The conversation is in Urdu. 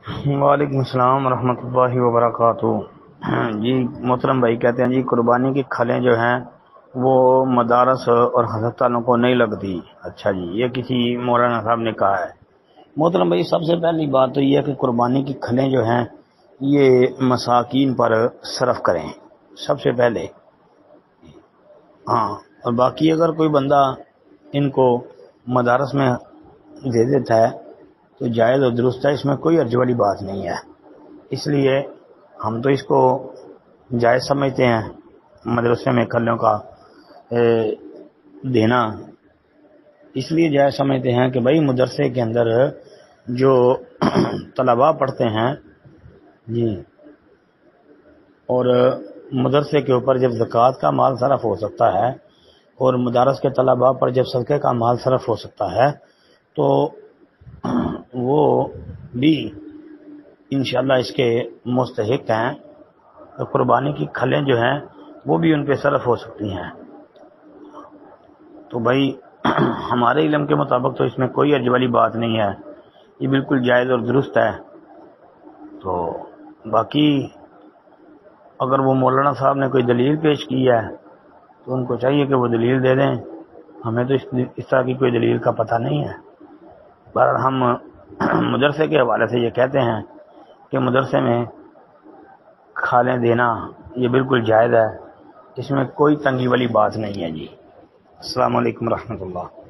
وعلیکم السلام ورحمۃ اللہ وبرکاتہ۔ جی محترم بھائی کہتے ہیں جی قربانی کی کھلیں جو ہیں وہ مدارس اور ہسپتالوں کو نہیں لگتی۔ اچھا جی، یہ کسی مولانا صاحب نے کہا ہے۔ محترم بھائی سب سے پہلی بات تو یہ ہے کہ قربانی کی کھلیں جو ہیں یہ مساکین پر صرف کریں سب سے پہلے۔ ہاں، اور باقی اگر کوئی بندہ ان کو مدارس میں دے دیتا ہے تو جائز اور درست ہے، اس میں کوئی حرج والی بات نہیں ہے۔ اس لیے ہم تو اس کو جائز سمجھتے ہیں مدرسے میں کھلوں کا دینا، اس لیے جائز سمجھتے ہیں کہ بھائی مدرسے کے اندر جو طلباء پڑھتے ہیں جی، اور مدرسے کے اوپر جب زکوٰۃ کا مال صرف ہو سکتا ہے اور مدارس کے طلباء پر جب صدقے کا مال صرف ہو سکتا ہے تو وہ بھی انشاءاللہ اس کے مستحق ہیں۔ قربانی کی کھلیں جو ہیں وہ بھی ان پہ صرف ہو سکتی ہیں۔ تو بھائی ہمارے علم کے مطابق تو اس میں کوئی حرج والی بات نہیں ہے، یہ بالکل جائز اور درست ہے۔ تو باقی اگر وہ مولانا صاحب نے کوئی دلیل پیش کی ہے تو ان کو چاہیے کہ وہ دلیل دے دیں، ہمیں تو اس طرح کی کوئی دلیل کا پتہ نہیں ہے۔ بہرحال ہم مدرسے کے حوالے سے یہ کہتے ہیں کہ مدرسے میں کھالیں دینا یہ بالکل جائز ہے، اس میں کوئی تنگی والی بات نہیں ہے جی۔ السلام علیکم ورحمۃ اللہ۔